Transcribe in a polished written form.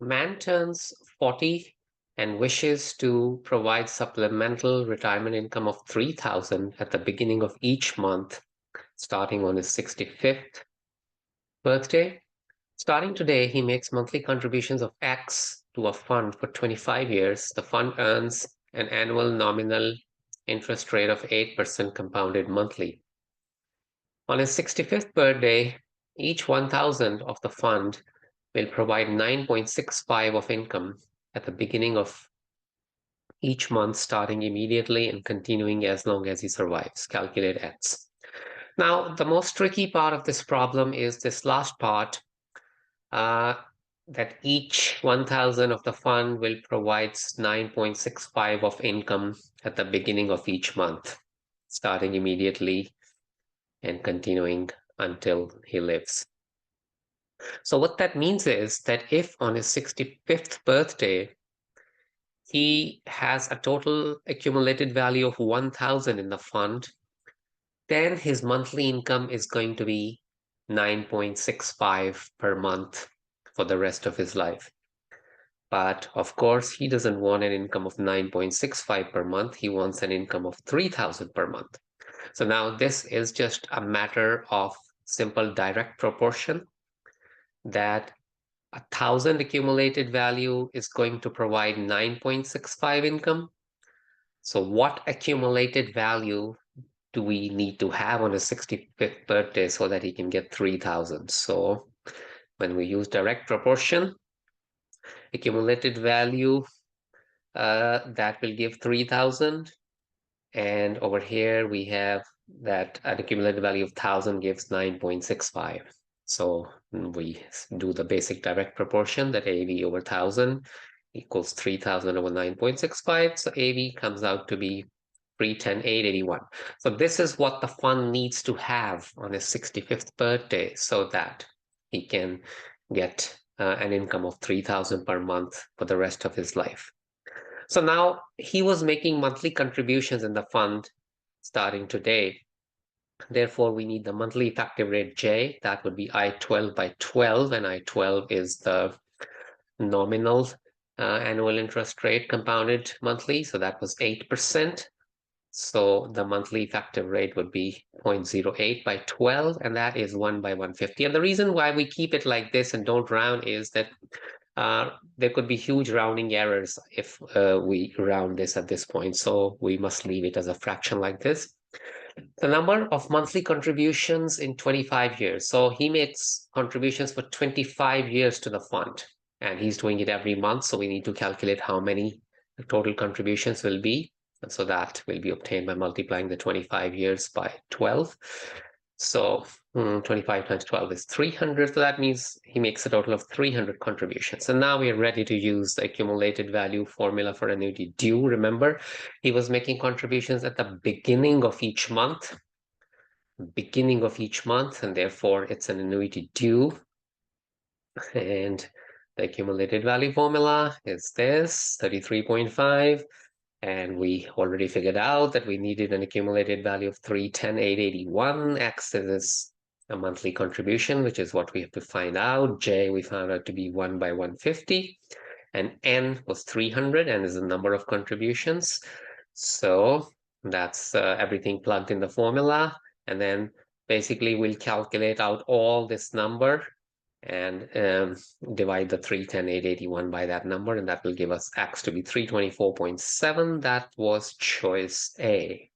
Man turns 40 and wishes to provide supplemental retirement income of 3,000 at the beginning of each month, starting on his 65th birthday. Starting today, he makes monthly contributions of X to a fund for 25 years. The fund earns an annual nominal interest rate of 8% compounded monthly. On his 65th birthday, each 1,000 of the fund will provide 9.65 of income at the beginning of each month, starting immediately and continuing as long as he survives. Calculate X. Now, the most tricky part of this problem is this last part, uh, that each 1,000 of the fund will provide 9.65 of income at the beginning of each month, starting immediately and continuing until he lives. So what that means is that if on his 65th birthday, he has a total accumulated value of 1,000 in the fund, then his monthly income is going to be 9.65 per month for the rest of his life. But of course, he doesn't want an income of 9.65 per month. He wants an income of 3,000 per month. So now this is just a matter of simple direct proportion, that 1,000 accumulated value is going to provide 9.65 income. So what accumulated value do we need to have on his 65th birthday so that he can get 3,000? So when we use direct proportion, accumulated value, that will give 3,000. And over here we have that an accumulated value of 1,000 gives 9.65. So we do the basic direct proportion, that AV over 1,000 equals 3,000 over 9.65. So AV comes out to be 310,881. So this is what the fund needs to have on his 65th birthday so that he can get an income of 3,000 per month for the rest of his life. So now he was making monthly contributions in the fund starting today. Therefore, we need the monthly effective rate J. That would be I12 by 12, and I12 is the nominal annual interest rate compounded monthly. So that was 8%. So the monthly effective rate would be 0.08 by 12, and that is 1 by 150. And the reason why we keep it like this and don't round is that there could be huge rounding errors if we round this at this point. So we must leave it as a fraction like this. The number of monthly contributions in 25 years. So he makes contributions for 25 years to the fund, and he's doing it every month. So we need to calculate how many total contributions will be. And so that will be obtained by multiplying the 25 years by 12. So 25 times 12 is 300. So that means he makes a total of 300 contributions. And now we are ready to use the accumulated value formula for annuity due. Remember, he was making contributions at the beginning of each month, and therefore it's an annuity due. And the accumulated value formula is this, 33.5. And we already figured out that we needed an accumulated value of 310,881. X is a monthly contribution, which is what we have to find out. J we found out to be 1 by 150. And N was 300, and is the number of contributions. So that's everything plugged in the formula. And then basically we'll calculate out all this number and divide the 310,881 by that number, and that will give us X to be 324.7. That was choice A.